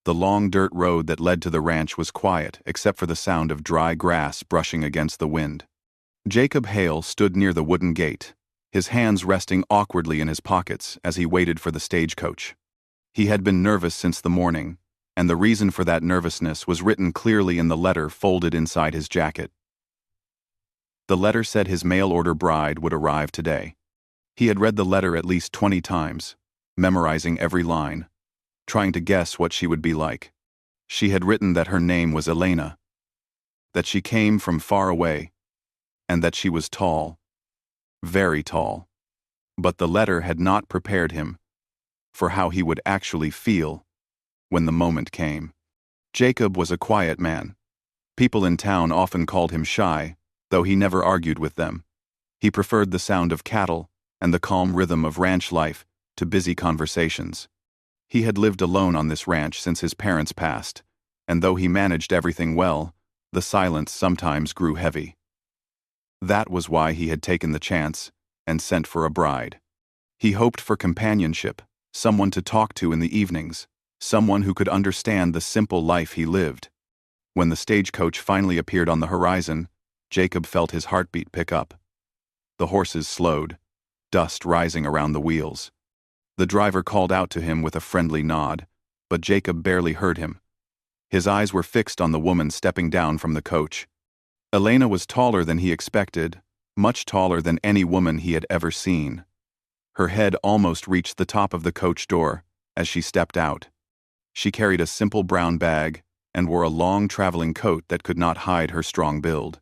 The long dirt road that led to the ranch was quiet except for the sound of dry grass brushing against the wind. Jacob Hale stood near the wooden gate, his hands resting awkwardly in his pockets as he waited for the stagecoach. He had been nervous since the morning, and the reason for that nervousness was written clearly in the letter folded inside his jacket. The letter said his mail-order bride would arrive today. He had read the letter at least 20 times, memorizing every line, trying to guess what she would be like. She had written that her name was Elena, that she came from far away, and that she was tall, very tall. But the letter had not prepared him for how he would actually feel when the moment came. Jacob was a quiet man. People in town often called him shy, though he never argued with them. He preferred the sound of cattle and the calm rhythm of ranch life to busy conversations. He had lived alone on this ranch since his parents passed, and though he managed everything well, the silence sometimes grew heavy. That was why he had taken the chance and sent for a bride. He hoped for companionship, someone to talk to in the evenings, someone who could understand the simple life he lived. When the stagecoach finally appeared on the horizon, Jacob felt his heartbeat pick up. The horses slowed, dust rising around the wheels. The driver called out to him with a friendly nod, but Jacob barely heard him. His eyes were fixed on the woman stepping down from the coach. Elena was taller than he expected, much taller than any woman he had ever seen. Her head almost reached the top of the coach door as she stepped out. She carried a simple brown bag and wore a long traveling coat that could not hide her strong build.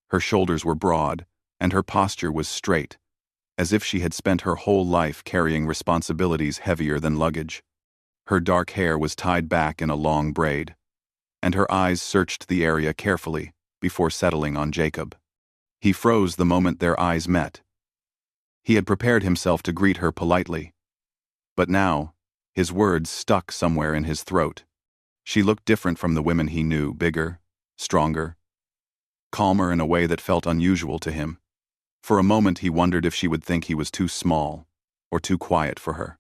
Her shoulders were broad, and her posture was straight, as if she had spent her whole life carrying responsibilities heavier than luggage. Her dark hair was tied back in a long braid, and her eyes searched the area carefully before settling on Jacob. He froze the moment their eyes met. He had prepared himself to greet her politely, but now, his words stuck somewhere in his throat. She looked different from the women he knew, bigger, stronger, calmer in a way that felt unusual to him. For a moment he wondered if she would think he was too small or too quiet for her.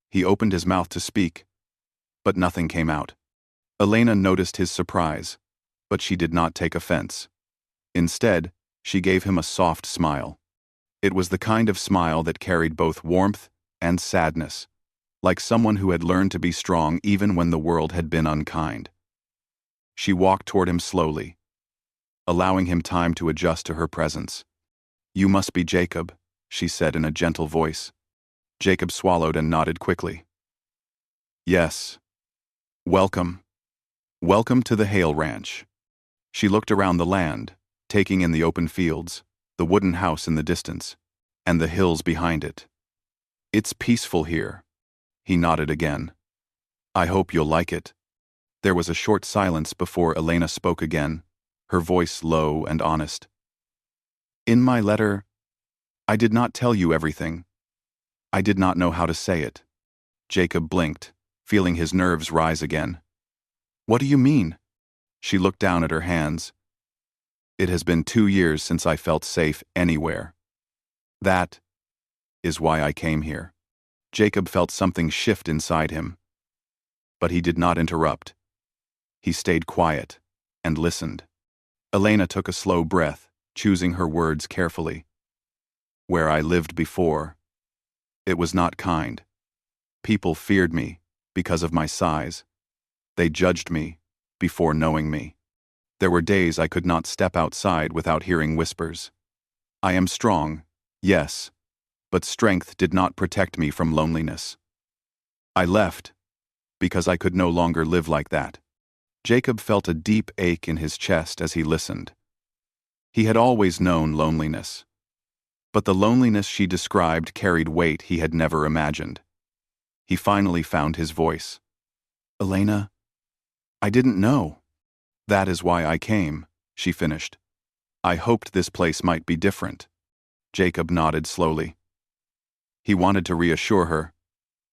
He opened his mouth to speak, but nothing came out. Elena noticed his surprise, but she did not take offense. Instead, she gave him a soft smile. It was the kind of smile that carried both warmth and sadness, like someone who had learned to be strong even when the world had been unkind. She walked toward him slowly, allowing him time to adjust to her presence. "You must be Jacob," she said in a gentle voice. Jacob swallowed and nodded quickly. "Yes. Welcome. Welcome to the Hale Ranch." She looked around the land, taking in the open fields, the wooden house in the distance, and the hills behind it. "It's peaceful here." He nodded again. "I hope you'll like it." There was a short silence before Elena spoke again, her voice low and honest. "In my letter, I did not tell you everything. I did not know how to say it." Jacob blinked, feeling his nerves rise again. "What do you mean?" She looked down at her hands. "It has been 2 years since I felt safe anywhere. That is why I came here." Jacob felt something shift inside him, but he did not interrupt. He stayed quiet and listened. Elena took a slow breath, choosing her words carefully. "Where I lived before, it was not kind. People feared me because of my size. They judged me before knowing me. There were days I could not step outside without hearing whispers. I am strong, yes, but strength did not protect me from loneliness. I left because I could no longer live like that." Jacob felt a deep ache in his chest as he listened. He had always known loneliness, but the loneliness she described carried weight he had never imagined. He finally found his voice. "Elena, I didn't know. That is why I came," she finished. "I hoped this place might be different." Jacob nodded slowly. He wanted to reassure her,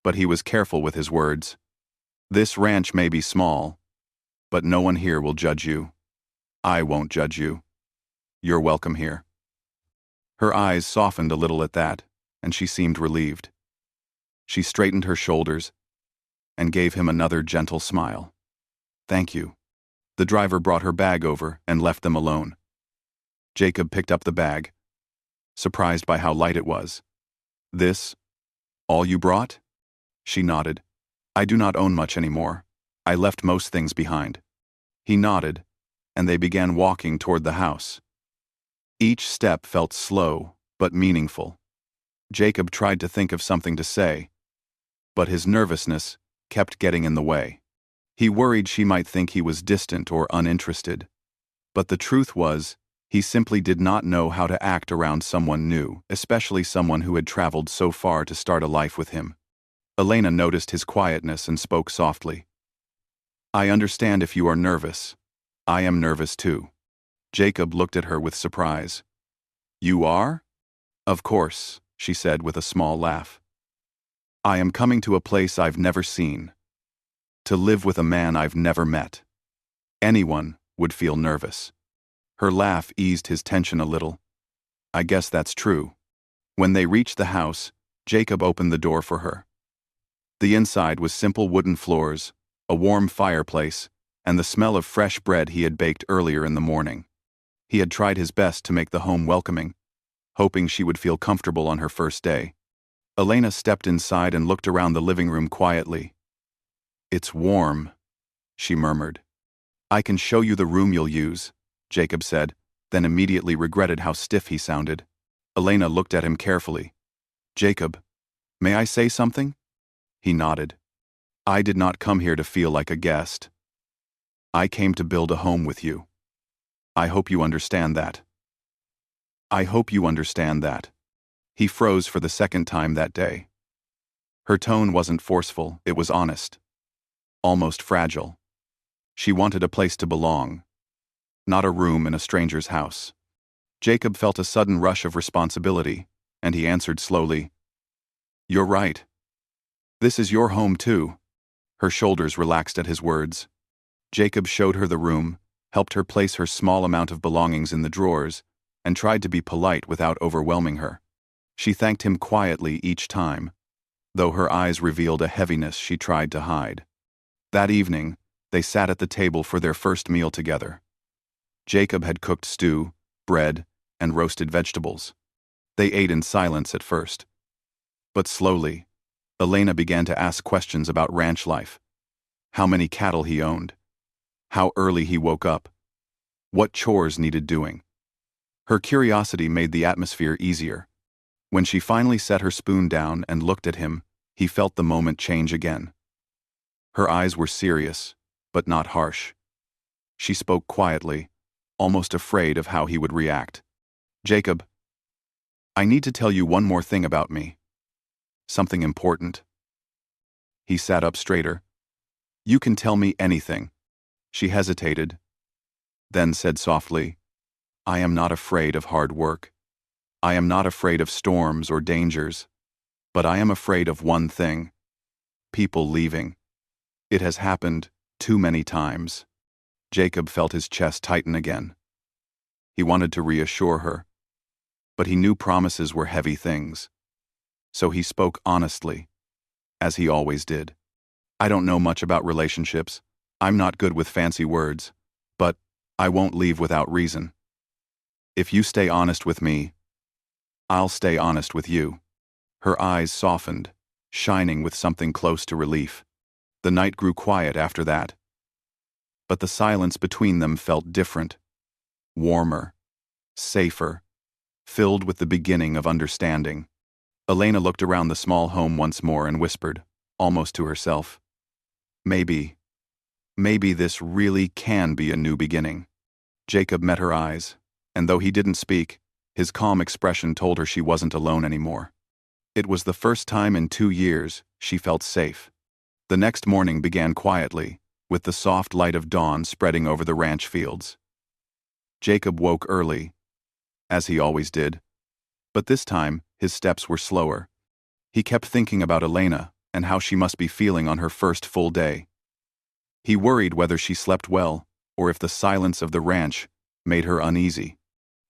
but he was careful with his words. "This ranch may be small, but no one here will judge you. I won't judge you. You're welcome here." Her eyes softened a little at that, and she seemed relieved. She straightened her shoulders and gave him another gentle smile. Thank you." The driver brought her bag over and left them alone. Jacob picked up the bag, surprised by how light it was. "This, all you brought?" She nodded. "I do not own much anymore. I left most things behind." He nodded, and they began walking toward the house. Each step felt slow, but meaningful. Jacob tried to think of something to say, but his nervousness kept getting in the way. He worried she might think he was distant or uninterested. But the truth was, he simply did not know how to act around someone new, especially someone who had traveled so far to start a life with him. Elena noticed his quietness and spoke softly. "I understand if you are nervous. I am nervous too." Jacob looked at her with surprise. "You are?" "Of course," she said with a small laugh. "I am coming to a place I've never seen. To live with a man I've never met. Anyone would feel nervous." Her laugh eased his tension a little. "I guess that's true." When they reached the house, Jacob opened the door for her. The inside was simple wooden floors, a warm fireplace, and the smell of fresh bread he had baked earlier in the morning. He had tried his best to make the home welcoming, hoping she would feel comfortable on her first day. Elena stepped inside and looked around the living room quietly. "It's warm," she murmured. "I can show you the room you'll use," Jacob said, then immediately regretted how stiff he sounded. Elena looked at him carefully. "Jacob, may I say something?" He nodded. "I did not come here to feel like a guest. I came to build a home with you. I hope you understand that." "I hope you understand that." He froze for the second time that day. Her tone wasn't forceful, it was honest. Almost fragile. She wanted a place to belong, not a room in a stranger's house. Jacob felt a sudden rush of responsibility, and he answered slowly, "You're right. This is your home too." Her shoulders relaxed at his words. Jacob showed her the room, helped her place her small amount of belongings in the drawers, and tried to be polite without overwhelming her. She thanked him quietly each time, though her eyes revealed a heaviness she tried to hide. That evening, they sat at the table for their first meal together. Jacob had cooked stew, bread, and roasted vegetables. They ate in silence at first. But slowly, Elena began to ask questions about ranch life. How many cattle he owned. How early he woke up. What chores needed doing. Her curiosity made the atmosphere easier. When she finally set her spoon down and looked at him, he felt the moment change again. Her eyes were serious, but not harsh. She spoke quietly, almost afraid of how he would react. "Jacob, I need to tell you one more thing about me. Something important." He sat up straighter. "You can tell me anything." She hesitated, then said softly, "I am not afraid of hard work. I am not afraid of storms or dangers. But I am afraid of one thing. People leaving. It has happened too many times." Jacob felt his chest tighten again. He wanted to reassure her, but he knew promises were heavy things. So he spoke honestly, as he always did. "I don't know much about relationships. I'm not good with fancy words, but I won't leave without reason. If you stay honest with me, I'll stay honest with you." Her eyes softened, shining with something close to relief. The night grew quiet after that. But the silence between them felt different, warmer, safer, filled with the beginning of understanding. Elena looked around the small home once more and whispered, almost to herself, Maybe this really can be a new beginning." Jacob met her eyes, and though he didn't speak, his calm expression told her she wasn't alone anymore. It was the first time in 2 years she felt safe. The next morning began quietly, with the soft light of dawn spreading over the ranch fields. Jacob woke early, as he always did, but this time his steps were slower. He kept thinking about Elena and how she must be feeling on her first full day. He worried whether she slept well, or if the silence of the ranch made her uneasy.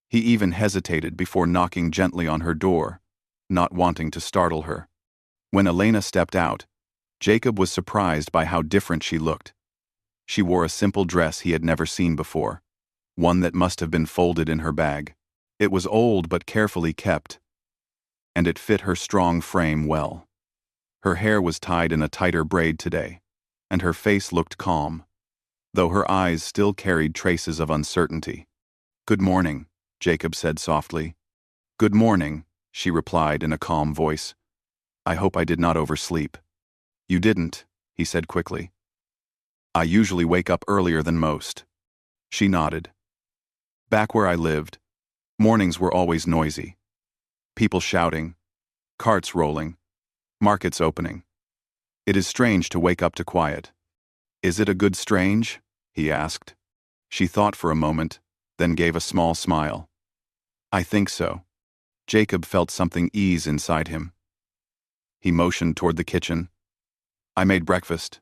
He even hesitated before knocking gently on her door, not wanting to startle her. When Elena stepped out, Jacob was surprised by how different she looked. She wore a simple dress he had never seen before, one that must have been folded in her bag. It was old but carefully kept, and it fit her strong frame well. Her hair was tied in a tighter braid today, and her face looked calm, though her eyes still carried traces of uncertainty. "Good morning," Jacob said softly. "Good morning," she replied in a calm voice. "I hope I did not oversleep." "You didn't," he said quickly. "I usually wake up earlier than most." She nodded. "Back where I lived, mornings were always noisy. People shouting, carts rolling, markets opening. It is strange to wake up to quiet." "Is it a good strange?" he asked. She thought for a moment, then gave a small smile. "I think so." Jacob felt something ease inside him. He motioned toward the kitchen. "I made breakfast,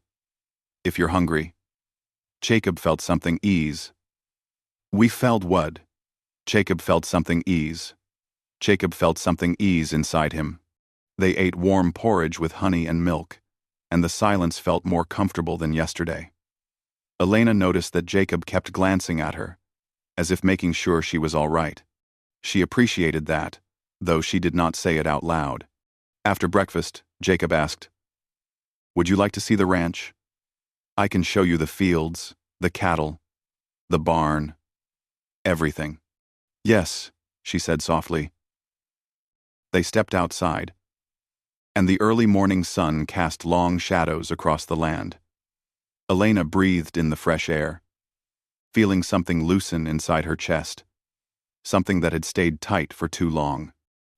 if you're hungry." Jacob felt something ease. We felt what? Jacob felt something ease. Jacob felt something ease inside him. They ate warm porridge with honey and milk, and the silence felt more comfortable than yesterday. Elena noticed that Jacob kept glancing at her, as if making sure she was all right. She appreciated that, though she did not say it out loud. After breakfast, Jacob asked, "Would you like to see the ranch? I can show you the fields, the cattle, the barn, everything." "Yes," she said softly. They stepped outside, and the early morning sun cast long shadows across the land. Elena breathed in the fresh air, feeling something loosen inside her chest, something that had stayed tight for too long.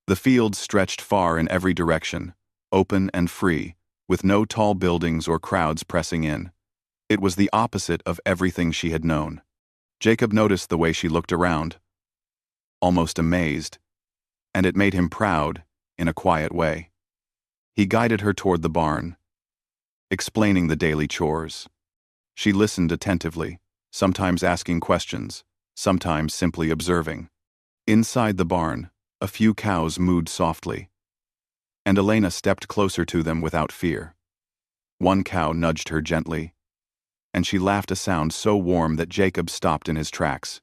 The fields stretched far in every direction, open and free, with no tall buildings or crowds pressing in. It was the opposite of everything she had known. Jacob noticed the way she looked around, almost amazed, and it made him proud in a quiet way. He guided her toward the barn, explaining the daily chores. She listened attentively, sometimes asking questions, sometimes simply observing. Inside the barn, a few cows mooed softly, and Elena stepped closer to them without fear. One cow nudged her gently, and she laughed a sound so warm that Jacob stopped in his tracks.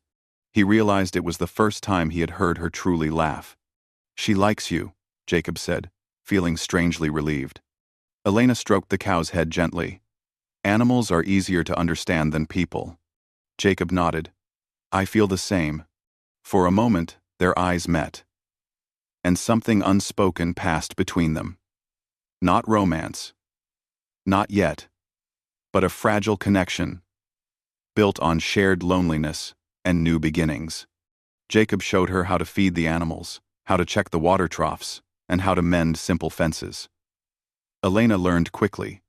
He realized it was the first time he had heard her truly laugh. "She likes you," Jacob said, feeling strangely relieved. Elena stroked the cow's head gently. "Animals are easier to understand than people." Jacob nodded. "I feel the same." For a moment, their eyes met, and something unspoken passed between them. Not romance. Not yet. But a fragile connection, built on shared loneliness and new beginnings. Jacob showed her how to feed the animals, how to check the water troughs, and how to mend simple fences. Elena learned quickly,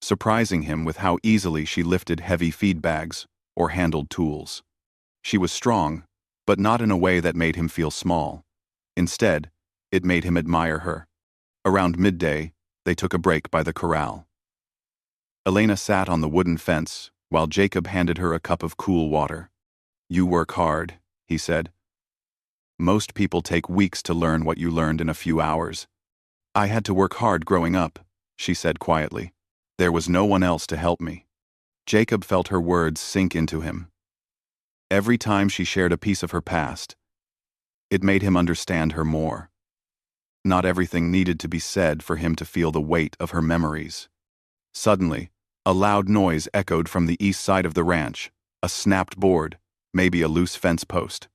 surprising him with how easily she lifted heavy feed bags or handled tools. She was strong, but not in a way that made him feel small. Instead, it made him admire her. Around midday, they took a break by the corral. Elena sat on the wooden fence while Jacob handed her a cup of cool water. "You work hard," he said. "Most people take weeks to learn what you learned in a few hours." "I had to work hard growing up," she said quietly. "There was no one else to help me." Jacob felt her words sink into him. Every time she shared a piece of her past, it made him understand her more. Not everything needed to be said for him to feel the weight of her memories. Suddenly, a loud noise echoed from the east side of the ranch, a snapped board, maybe a loose fence post.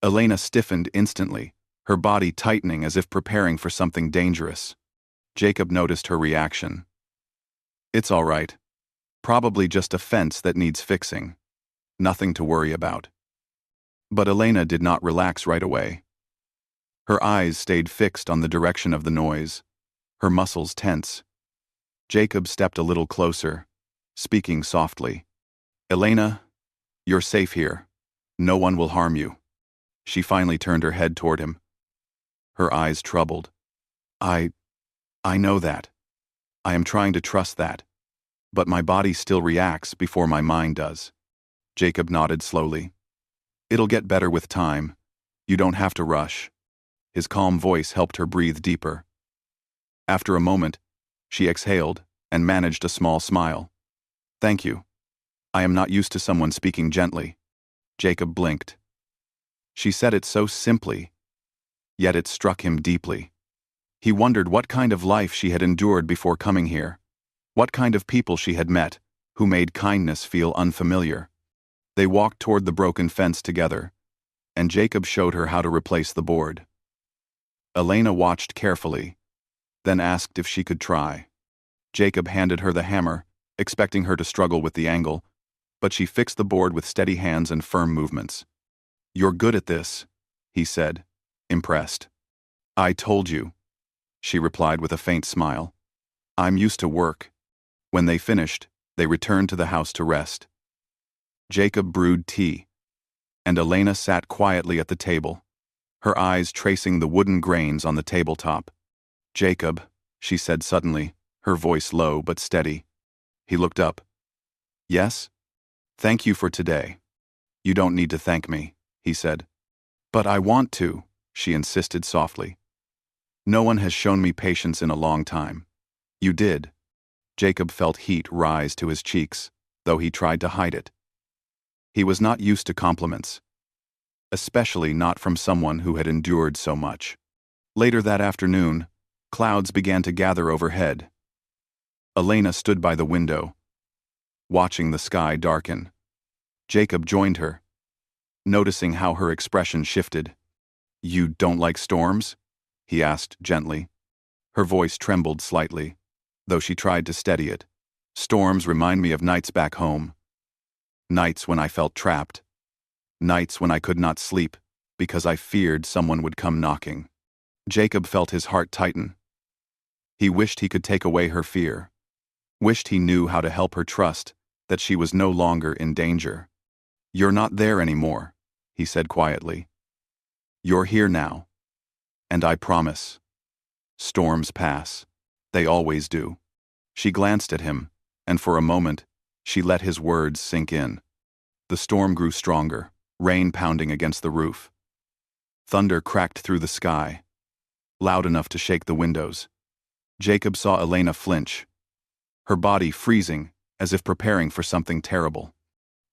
Elena stiffened instantly, her body tightening as if preparing for something dangerous. Jacob noticed her reaction. "It's all right. Probably just a fence that needs fixing. Nothing to worry about." But Elena did not relax right away. Her eyes stayed fixed on the direction of the noise, her muscles tense. Jacob stepped a little closer, speaking softly. "Elena, you're safe here. No one will harm you." She finally turned her head toward him, her eyes troubled. I know that. I am trying to trust that. But my body still reacts before my mind does." Jacob nodded slowly. "It'll get better with time. You don't have to rush." His calm voice helped her breathe deeper. After a moment, she exhaled and managed a small smile. "Thank you." I am not used to someone speaking gently. Jacob blinked. She said it so simply, yet it struck him deeply. He wondered what kind of life she had endured before coming here, what kind of people she had met, who made kindness feel unfamiliar. They walked toward the broken fence together, and Jacob showed her how to replace the board. Elena watched carefully, then asked if she could try. Jacob handed her the hammer, expecting her to struggle with the angle, but she fixed the board with steady hands and firm movements. "You're good at this," he said, impressed. "I told you," she replied with a faint smile. "I'm used to work." When they finished, they returned to the house to rest. Jacob brewed tea, and Elena sat quietly at the table, her eyes tracing the wooden grains on the tabletop. "Jacob," she said suddenly, her voice low but steady. He looked up. "Yes? Thank you for today." "You don't need to thank me," he said. "But I want to," she insisted softly. "No one has shown me patience in a long time." "You did." Jacob felt heat rise to his cheeks, though he tried to hide it. He was not used to compliments, especially not from someone who had endured so much. Later that afternoon, clouds began to gather overhead. Elena stood by the window, watching the sky darken. Jacob joined her, noticing how her expression shifted. "You don't like storms?" he asked gently. Her voice trembled slightly, though she tried to steady it. "Storms remind me of nights back home. Nights when I felt trapped. Nights when I could not sleep because I feared someone would come knocking." Jacob felt his heart tighten. He wished he could take away her fear, wished he knew how to help her trust that she was no longer in danger. "You're not there anymore," he said quietly. "You're here now. And I promise. Storms pass. They always do." She glanced at him, and for a moment, she let his words sink in. The storm grew stronger, rain pounding against the roof. Thunder cracked through the sky, loud enough to shake the windows. Jacob saw Elena flinch, her body freezing as if preparing for something terrible.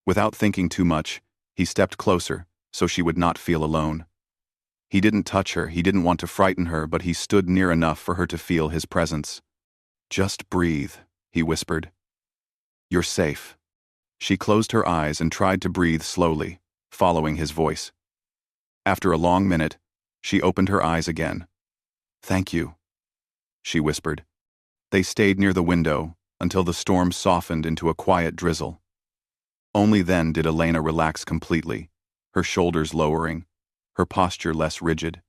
Without thinking too much, he stepped closer so she would not feel alone. He didn't touch her, he didn't want to frighten her, but he stood near enough for her to feel his presence. "Just breathe," he whispered. "You're safe." She closed her eyes and tried to breathe slowly, following his voice. After a long minute, she opened her eyes again. "Thank you," she whispered. They stayed near the window until the storm softened into a quiet drizzle. Only then did Elena relax completely, her shoulders lowering, her posture less rigid.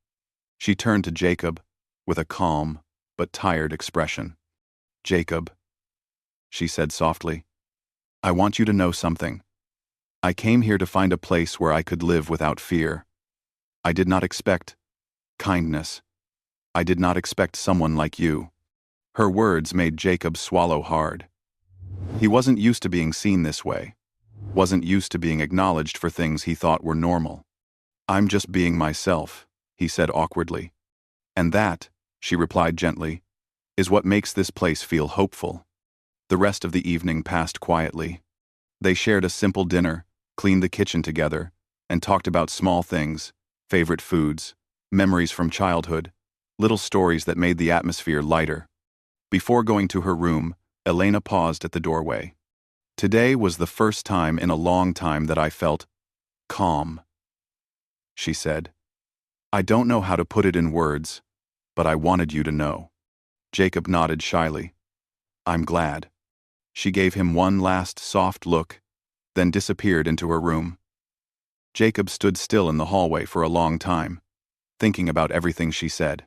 She turned to Jacob with a calm but tired expression. "Jacob," she said softly, "I want you to know something. I came here to find a place where I could live without fear. I did not expect kindness. I did not expect someone like you." Her words made Jacob swallow hard. He wasn't used to being seen this way, wasn't used to being acknowledged for things he thought were normal. "I'm just being myself," he said awkwardly. "And that," she replied gently, "is what makes this place feel hopeful." The rest of the evening passed quietly. They shared a simple dinner, cleaned the kitchen together, and talked about small things, favorite foods, memories from childhood, little stories that made the atmosphere lighter. Before going to her room, Elena paused at the doorway. "Today was the first time in a long time that I felt calm," she said. "I don't know how to put it in words, but I wanted you to know." Jacob nodded shyly. "I'm glad." She gave him one last soft look, then disappeared into her room. Jacob stood still in the hallway for a long time, thinking about everything she said.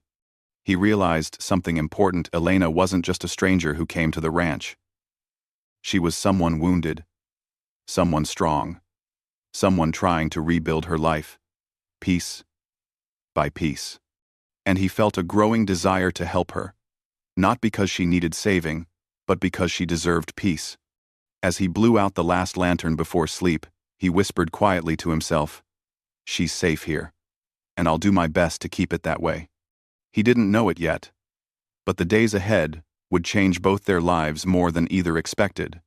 He realized something important. Elena wasn't just a stranger who came to the ranch. She was someone wounded, someone strong, someone trying to rebuild her life, piece by piece. And he felt a growing desire to help her, not because she needed saving, but because she deserved peace. As he blew out the last lantern before sleep, he whispered quietly to himself, "She's safe here, and I'll do my best to keep it that way." He didn't know it yet, but the days ahead would change both their lives more than either expected.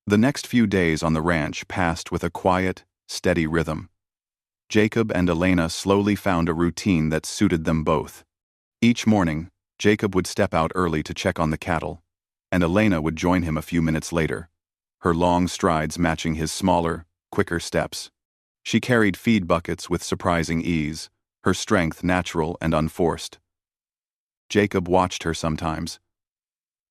The next few days on the ranch passed with a quiet, steady rhythm. Jacob and Elena slowly found a routine that suited them both. Each morning, Jacob would step out early to check on the cattle, and Elena would join him a few minutes later, her long strides matching his smaller, quicker steps. She carried feed buckets with surprising ease, her strength natural and unforced. Jacob watched her sometimes,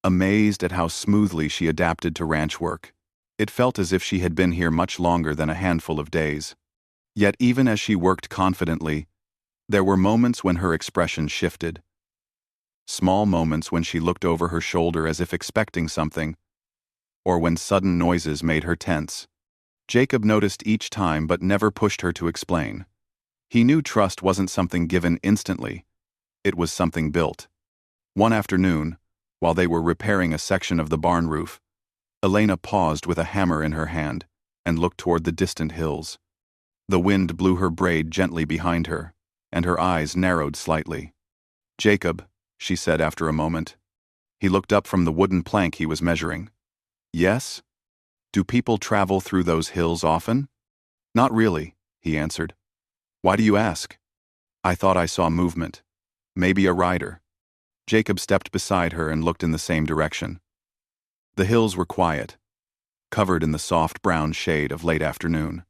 amazed at how smoothly she adapted to ranch work. It felt as if she had been here much longer than a handful of days. Yet even as she worked confidently, there were moments when her expression shifted. Small moments when she looked over her shoulder as if expecting something, or when sudden noises made her tense. Jacob noticed each time but never pushed her to explain. He knew trust wasn't something given instantly, it was something built. One afternoon, while they were repairing a section of the barn roof, Elena paused with a hammer in her hand and looked toward the distant hills. The wind blew her braid gently behind her, and her eyes narrowed slightly. "Jacob," she said after a moment. He looked up from the wooden plank he was measuring. "Yes? Do people travel through those hills often?" "Not really," he answered. "Why do you ask?" "I thought I saw movement. Maybe a rider." Jacob stepped beside her and looked in the same direction. The hills were quiet, covered in the soft brown shade of late afternoon.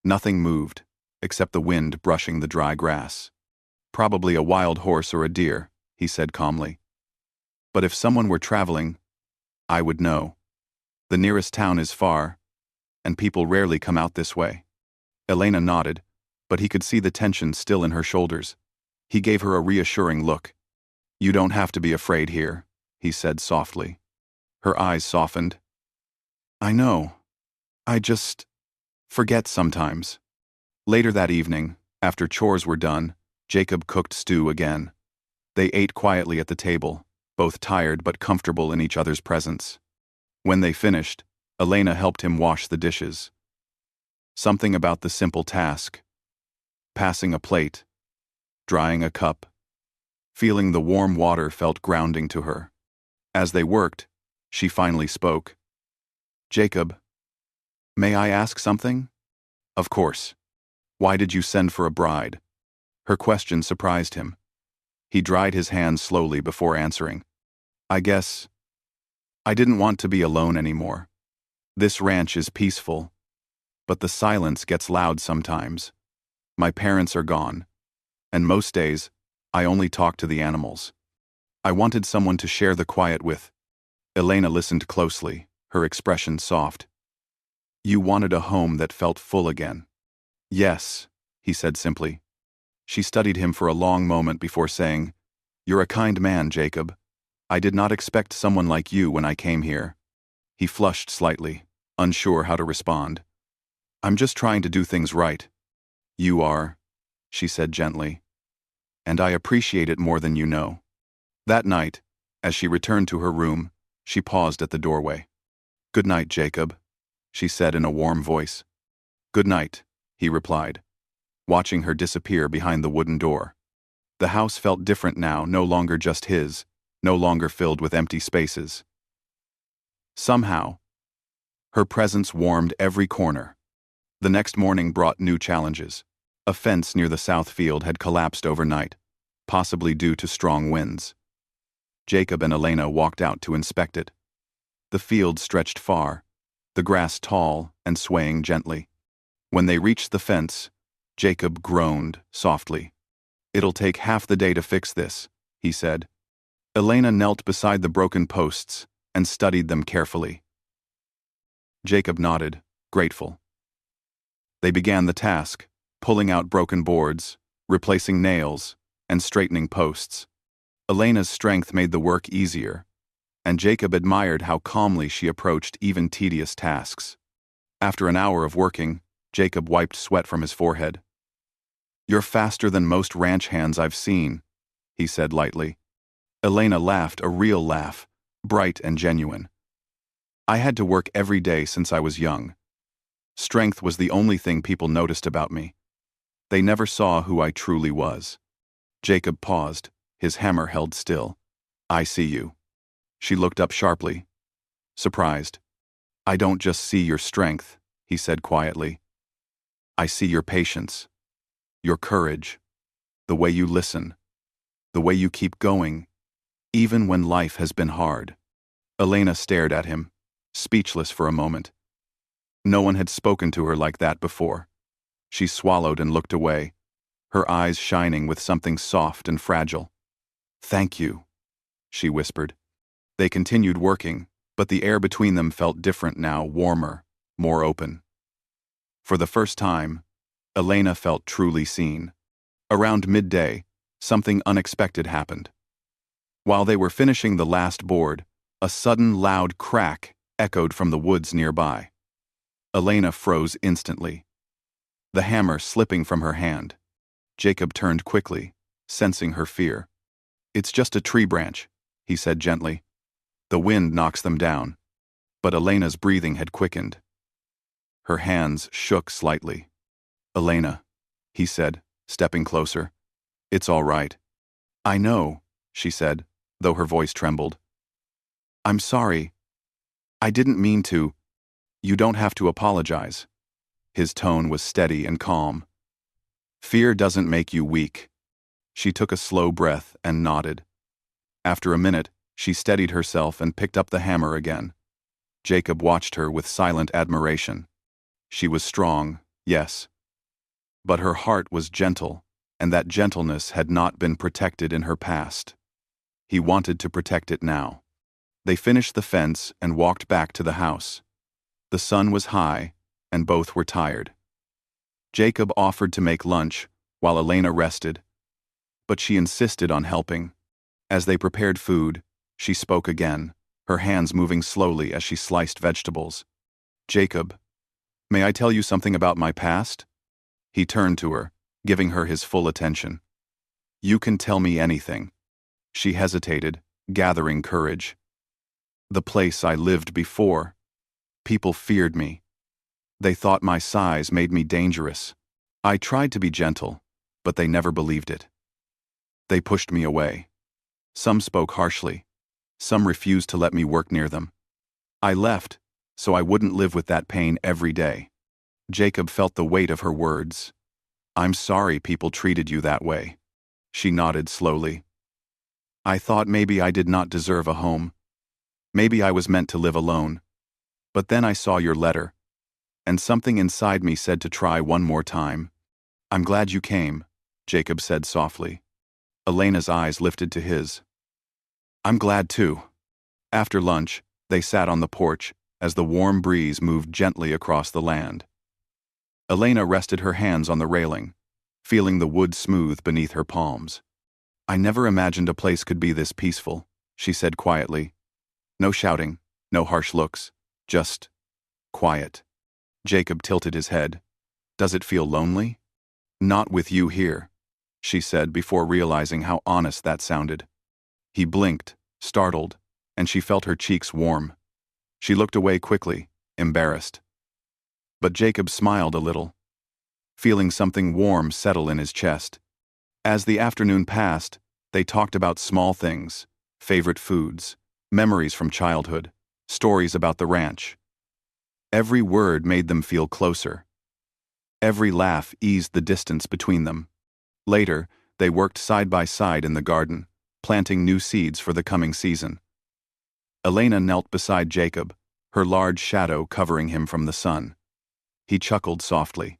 Nothing moved, except the wind brushing the dry grass. "Probably a wild horse or a deer," he said calmly. "But if someone were traveling, I would know. The nearest town is far, and people rarely come out this way." Elena nodded, but he could see the tension still in her shoulders. He gave her a reassuring look. "You don't have to be afraid here," he said softly. Her eyes softened. "I know. I just forget sometimes." Later that evening, after chores were done, Jacob cooked stew again. They ate quietly at the table, both tired but comfortable in each other's presence. When they finished, Elena helped him wash the dishes. Something about the simple task, passing a plate, drying a cup, feeling the warm water felt grounding to her. As they worked, she finally spoke. "Jacob, may I ask something?" "Of course. Why did you send for a bride?" Her question surprised him. He dried his hands slowly before answering. "I guess I didn't want to be alone anymore. This ranch is peaceful, but the silence gets loud sometimes. My parents are gone, and most days, I only talk to the animals. I wanted someone to share the quiet with." Elena listened closely, her expression soft. "You wanted a home that felt full again." "Yes," he said simply. She studied him for a long moment before saying, "You're a kind man, Jacob. I did not expect someone like you when I came here." He flushed slightly, unsure how to respond. "I'm just trying to do things right." "You are," she said gently. "And I appreciate it more than you know." That night, as she returned to her room, she paused at the doorway. "Good night, Jacob," she said in a warm voice. "Good night," he replied, watching her disappear behind the wooden door. The house felt different now, no longer just his, no longer filled with empty spaces. Somehow, her presence warmed every corner. The next morning brought new challenges. A fence near the south field had collapsed overnight, possibly due to strong winds. Jacob and Elena walked out to inspect it. The field stretched far, the grass tall and swaying gently. When they reached the fence, Jacob groaned softly. "It'll take half the day to fix this," he said. Elena knelt beside the broken posts and studied them carefully. Jacob nodded, grateful. They began the task, pulling out broken boards, replacing nails, and straightening posts. Elena's strength made the work easier, and Jacob admired how calmly she approached even tedious tasks. After an hour of working, Jacob wiped sweat from his forehead. "You're faster than most ranch hands I've seen," he said lightly. Elena laughed, a real laugh, bright and genuine. "I had to work every day since I was young. Strength was the only thing people noticed about me. They never saw who I truly was." Jacob paused, his hammer held still. "I see you." She looked up sharply, surprised. I don't just see your strength, he said quietly. I see your patience, your courage, the way you listen, the way you keep going, even when life has been hard. Elena stared at him, speechless for a moment. No one had spoken to her like that before. She swallowed and looked away, her eyes shining with something soft and fragile. Thank you, she whispered. They continued working, but the air between them felt different now, warmer, more open. For the first time, Elena felt truly seen. Around midday, something unexpected happened. While they were finishing the last board, a sudden loud crack echoed from the woods nearby. Elena froze instantly, the hammer slipping from her hand. Jacob turned quickly, sensing her fear. It's just a tree branch, he said gently. The wind knocks them down. But Elena's breathing had quickened. Her hands shook slightly. Elena, he said, stepping closer. It's all right. I know, she said, though her voice trembled. I'm sorry. I didn't mean to. You don't have to apologize. His tone was steady and calm. Fear doesn't make you weak. She took a slow breath and nodded. After a minute, she steadied herself and picked up the hammer again. Jacob watched her with silent admiration. She was strong, yes. But her heart was gentle, and that gentleness had not been protected in her past. He wanted to protect it now. They finished the fence and walked back to the house. The sun was high, and both were tired. Jacob offered to make lunch, while Elena rested. But she insisted on helping. As they prepared food, she spoke again, her hands moving slowly as she sliced vegetables. Jacob, may I tell you something about my past? He turned to her, giving her his full attention. You can tell me anything. She hesitated, gathering courage. The place I lived before. People feared me. They thought my size made me dangerous. I tried to be gentle, but they never believed it. They pushed me away. Some spoke harshly. Some refused to let me work near them. I left, so I wouldn't live with that pain every day. Jacob felt the weight of her words. I'm sorry people treated you that way. She nodded slowly. I thought maybe I did not deserve a home. Maybe I was meant to live alone. But then I saw your letter, and something inside me said to try one more time. I'm glad you came, Jacob said softly. Elena's eyes lifted to his. I'm glad too. After lunch, they sat on the porch as the warm breeze moved gently across the land. Elena rested her hands on the railing, feeling the wood smooth beneath her palms. I never imagined a place could be this peaceful, she said quietly. No shouting, no harsh looks, just quiet. Jacob tilted his head. Does it feel lonely? Not with you here, she said before realizing how honest that sounded. He blinked, startled, and she felt her cheeks warm. She looked away quickly, embarrassed. But Jacob smiled a little, feeling something warm settle in his chest. As the afternoon passed, they talked about small things, favorite foods, memories from childhood, stories about the ranch. Every word made them feel closer. Every laugh eased the distance between them. Later, they worked side by side in the garden, planting new seeds for the coming season. Elena knelt beside Jacob, her large shadow covering him from the sun. He chuckled softly.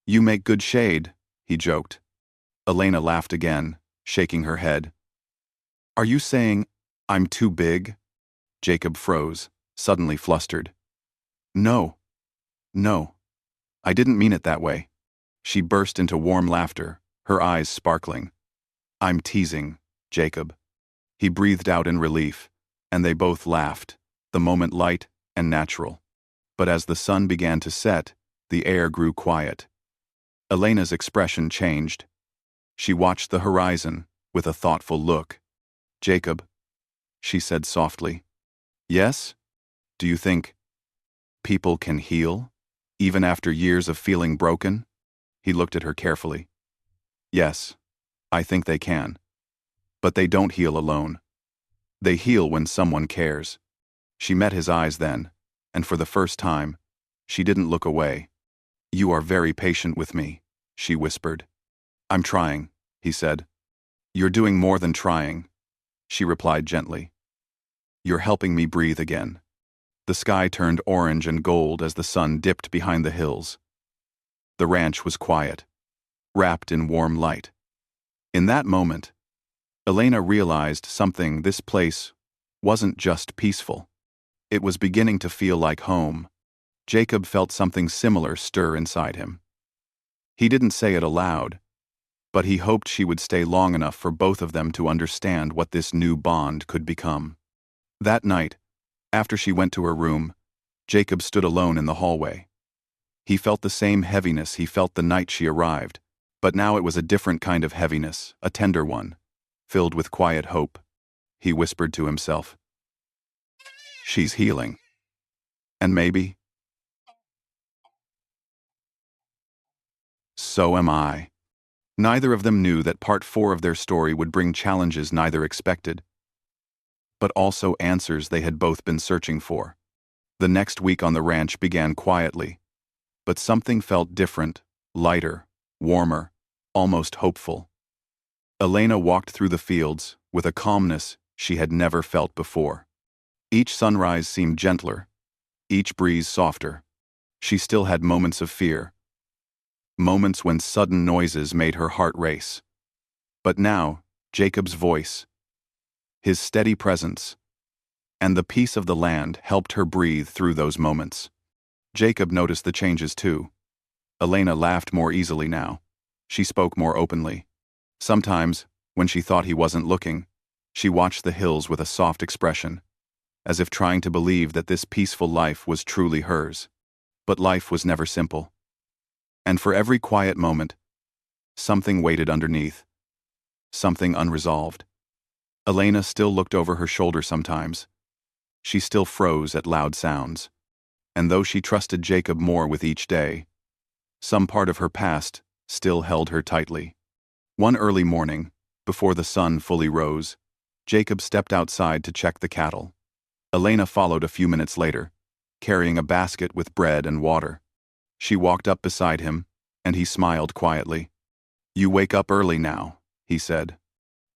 You make good shade, he joked. Elena laughed again, shaking her head. Are you saying I'm too big? Jacob froze, suddenly flustered. No. I didn't mean it that way. She burst into warm laughter, her eyes sparkling. I'm teasing, Jacob. He breathed out in relief, and they both laughed, the moment light and natural. But as the sun began to set, the air grew quiet. Elena's expression changed. She watched the horizon with a thoughtful look. Jacob, she said softly. Yes? Do you think people can heal, even after years of feeling broken? He looked at her carefully. Yes, I think they can. But they don't heal alone. They heal when someone cares. She met his eyes then, and for the first time, she didn't look away. "You are very patient with me," she whispered. "I'm trying," he said. "You're doing more than trying," she replied gently. "You're helping me breathe again." The sky turned orange and gold as the sun dipped behind the hills. The ranch was quiet, wrapped in warm light. In that moment, Elena realized something. This place wasn't just peaceful. It was beginning to feel like home. Jacob felt something similar stir inside him. He didn't say it aloud, but he hoped she would stay long enough for both of them to understand what this new bond could become. That night, after she went to her room, Jacob stood alone in the hallway. He felt the same heaviness he felt the night she arrived, but now it was a different kind of heaviness, a tender one, filled with quiet hope. He whispered to himself, "She's healing. And maybe, so am I." Neither of them knew that part 4 of their story would bring challenges neither expected, but also answers they had both been searching for. The next week on the ranch began quietly, but something felt different, lighter, warmer, almost hopeful. Elena walked through the fields with a calmness she had never felt before. Each sunrise seemed gentler, each breeze softer. She still had moments of fear, moments when sudden noises made her heart race. But now, Jacob's voice, his steady presence, and the peace of the land helped her breathe through those moments. Jacob noticed the changes too. Elena laughed more easily now. She spoke more openly. Sometimes, when she thought he wasn't looking, she watched the hills with a soft expression, as if trying to believe that this peaceful life was truly hers. But life was never simple. And for every quiet moment, something waited underneath, something unresolved. Elena still looked over her shoulder sometimes. She still froze at loud sounds. And though she trusted Jacob more with each day, some part of her past still held her tightly. One early morning, before the sun fully rose, Jacob stepped outside to check the cattle. Elena followed a few minutes later, carrying a basket with bread and water. She walked up beside him, and he smiled quietly. "You wake up early now," he said.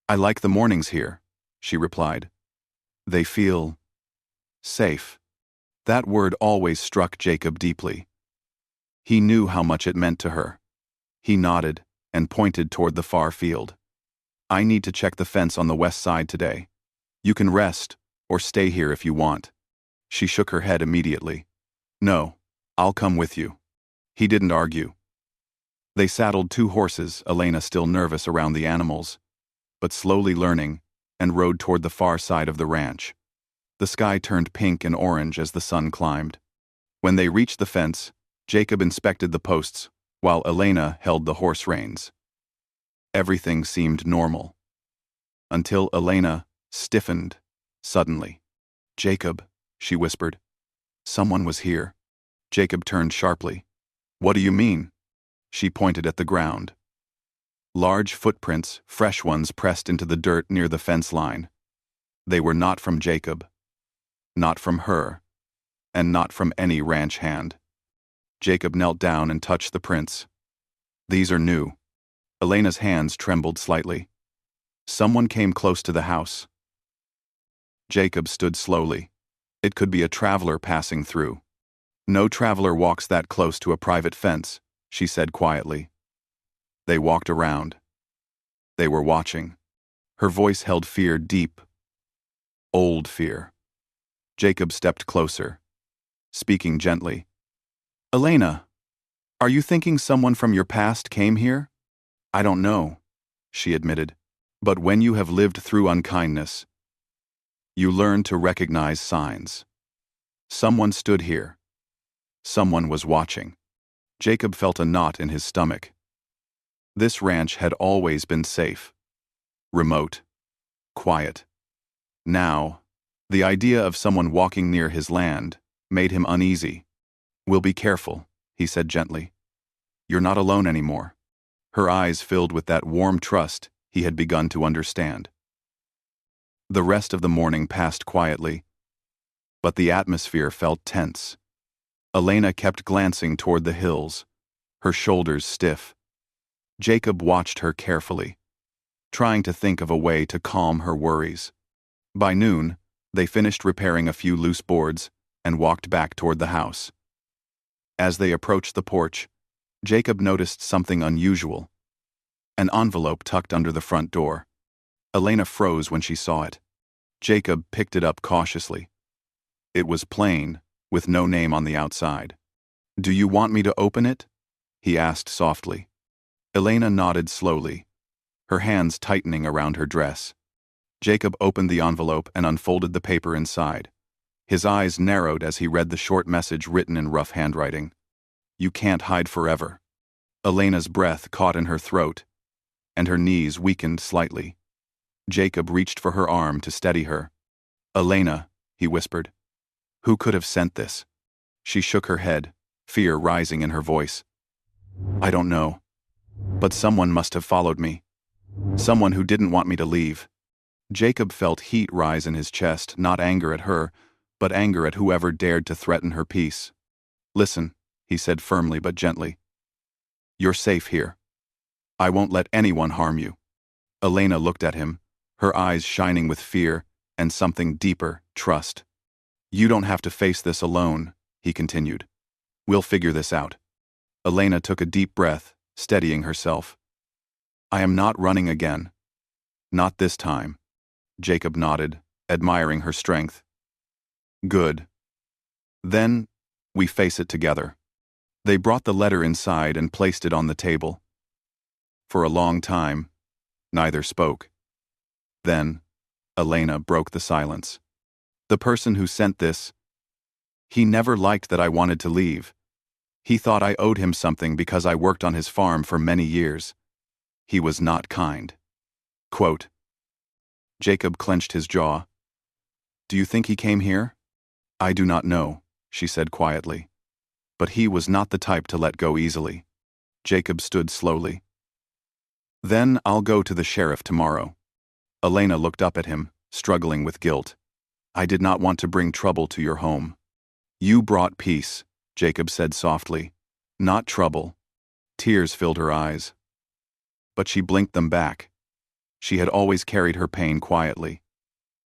"I like the mornings here," she replied. "They feel safe." That word always struck Jacob deeply. He knew how much it meant to her. He nodded and pointed toward the far field. "I need to check the fence on the west side today. You can rest or stay here if you want." She shook her head immediately. "No, I'll come with you." He didn't argue. They saddled 2 horses, Elena still nervous around the animals, but slowly learning, and rode toward the far side of the ranch. The sky turned pink and orange as the sun climbed. When they reached the fence, Jacob inspected the posts, while Elena held the horse reins. Everything seemed normal, until Elena stiffened suddenly. "Jacob," she whispered. "Someone was here." Jacob turned sharply. "What do you mean?" She pointed at the ground. Large footprints, fresh ones pressed into the dirt near the fence line. They were not from Jacob, not from her, and not from any ranch hand. Jacob knelt down and touched the prints. "These are new." Elena's hands trembled slightly. "Someone came close to the house." Jacob stood slowly. It could be a traveler passing through. "No traveler walks that close to a private fence," she said quietly. They walked around. They were watching. Her voice held fear deep. Old fear. Jacob stepped closer, speaking gently. "Elena, are you thinking someone from your past came here?" "I don't know," she admitted. "But when you have lived through unkindness, you learn to recognize signs. Someone stood here. Someone was watching." Jacob felt a knot in his stomach. This ranch had always been safe, remote, quiet. Now, the idea of someone walking near his land made him uneasy. "We'll be careful," he said gently. "You're not alone anymore." Her eyes filled with that warm trust he had begun to understand. The rest of the morning passed quietly. but the atmosphere felt tense. Elena kept glancing toward the hills, her shoulders stiff. Jacob watched her carefully, trying to think of a way to calm her worries. By noon, they finished repairing a few loose boards and walked back toward the house. As they approached the porch, Jacob noticed something unusual: an envelope tucked under the front door. Elena froze when she saw it. Jacob picked it up cautiously. It was plain, with no name on the outside. "Do you want me to open it?" he asked softly. Elena nodded slowly, her hands tightening around her dress. Jacob opened the envelope and unfolded the paper inside. His eyes narrowed as he read the short message written in rough handwriting. "You can't hide forever." Elena's breath caught in her throat, and her knees weakened slightly. Jacob reached for her arm to steady her. "Elena," he whispered. "Who could have sent this?" She shook her head, fear rising in her voice. "I don't know. But someone must have followed me. Someone who didn't want me to leave." Jacob felt heat rise in his chest, not anger at her, but anger at whoever dared to threaten her peace. "Listen," he said firmly but gently. "You're safe here. I won't let anyone harm you." Elena looked at him, her eyes shining with fear and something deeper, trust. "You don't have to face this alone," he continued. "We'll figure this out." Elena took a deep breath, steadying herself. "I am not running again. Not this time." Jacob nodded, admiring her strength. "Good. Then, we face it together." They brought the letter inside and placed it on the table. For a long time, neither spoke. Then, Elena broke the silence. "The person who sent this, he never liked that I wanted to leave. He thought I owed him something because I worked on his farm for many years. He was not kind." Quote. Jacob clenched his jaw. "Do you think he came here?" "I do not know," she said quietly. But he was not the type to let go easily. Jacob stood slowly. "Then I'll go to the sheriff tomorrow." Elena looked up at him, struggling with guilt. "I did not want to bring trouble to your home." "You brought peace," Jacob said softly. "Not trouble." Tears filled her eyes. But she blinked them back. She had always carried her pain quietly.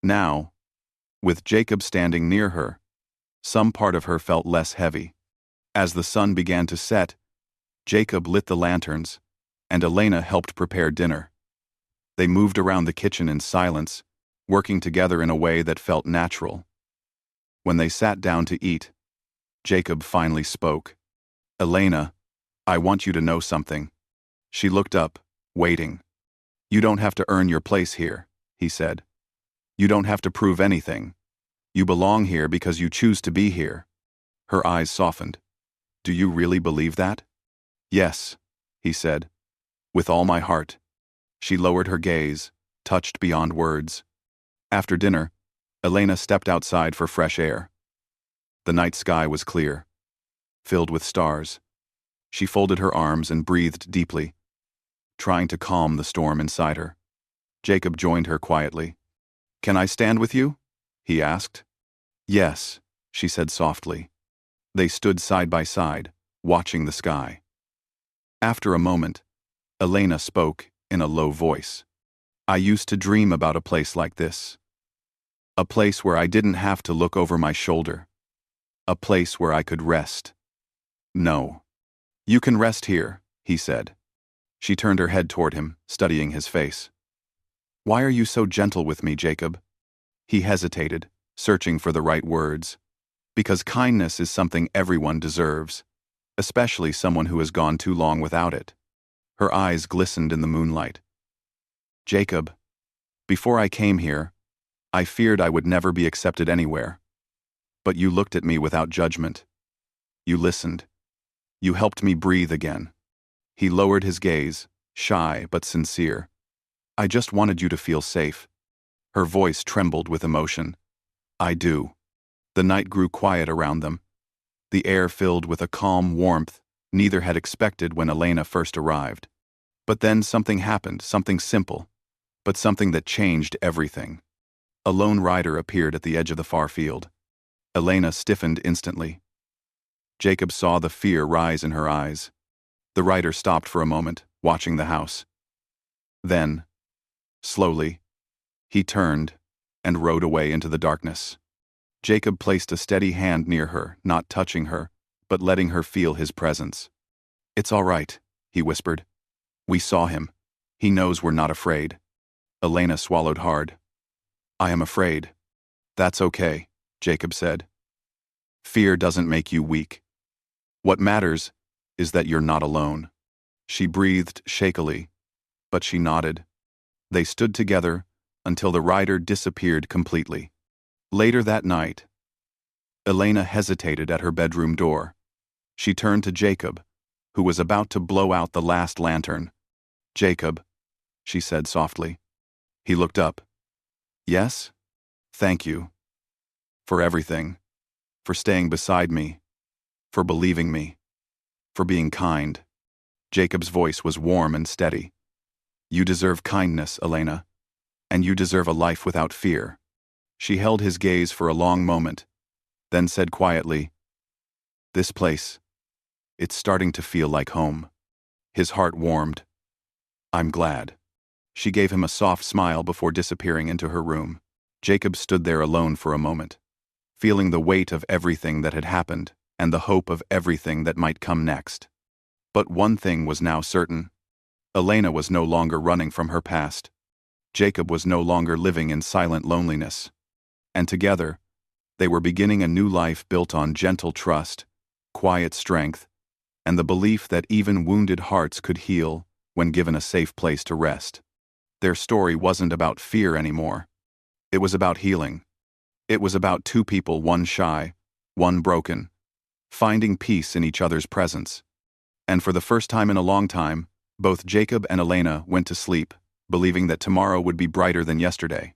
Now, with Jacob standing near her, some part of her felt less heavy. As the sun began to set, Jacob lit the lanterns, and Elena helped prepare dinner. They moved around the kitchen in silence, working together in a way that felt natural. When they sat down to eat, Jacob finally spoke. "Elena, I want you to know something." She looked up, waiting. "You don't have to earn your place here," he said. "You don't have to prove anything. You belong here because you choose to be here." Her eyes softened. "Do you really believe that?" "Yes," he said. "With all my heart." She lowered her gaze, touched beyond words. After dinner, Elena stepped outside for fresh air. The night sky was clear, filled with stars. She folded her arms and breathed deeply, trying to calm the storm inside her. Jacob joined her quietly. "Can I stand with you?" he asked. "Yes," she said softly. They stood side by side, watching the sky. After a moment, Elena spoke in a low voice. "I used to dream about a place like this. A place where I didn't have to look over my shoulder. A place where I could rest." "No. You can rest here," he said. She turned her head toward him, studying his face. "Why are you so gentle with me, Jacob?" He hesitated, searching for the right words. "Because kindness is something everyone deserves, especially someone who has gone too long without it." Her eyes glistened in the moonlight. "Jacob, before I came here, I feared I would never be accepted anywhere. But you looked at me without judgment. You listened. You helped me breathe again." He lowered his gaze, shy but sincere. "I just wanted you to feel safe." Her voice trembled with emotion. "I do." The night grew quiet around them, the air filled with a calm warmth neither had expected when Elena first arrived. But then something happened, something simple, but something that changed everything. A lone rider appeared at the edge of the far field. Elena stiffened instantly. Jacob saw the fear rise in her eyes. The rider stopped for a moment, watching the house. Then, slowly, he turned and rode away into the darkness. Jacob placed a steady hand near her, not touching her, but letting her feel his presence. "It's all right," he whispered. "We saw him. He knows we're not afraid." Elena swallowed hard. "I am afraid." "That's okay," Jacob said. "Fear doesn't make you weak. What matters is that you're not alone." She breathed shakily, but she nodded. They stood together until the rider disappeared completely. Later that night, Elena hesitated at her bedroom door. She turned to Jacob, who was about to blow out the last lantern. "Jacob," she said softly. He looked up. "Yes? Thank you. For everything. For staying beside me. For believing me. For being kind." Jacob's voice was warm and steady. "You deserve kindness, Elena. And you deserve a life without fear." She held his gaze for a long moment, then said quietly, "This place, it's starting to feel like home." His heart warmed. "I'm glad." She gave him a soft smile before disappearing into her room. Jacob stood there alone for a moment, feeling the weight of everything that had happened and the hope of everything that might come next. But one thing was now certain. Elena was no longer running from her past. Jacob was no longer living in silent loneliness. And together, they were beginning a new life built on gentle trust, quiet strength, and the belief that even wounded hearts could heal when given a safe place to rest. Their story wasn't about fear anymore. It was about healing. It was about two people, one shy, one broken, finding peace in each other's presence. And for the first time in a long time, both Jacob and Elena went to sleep, believing that tomorrow would be brighter than yesterday.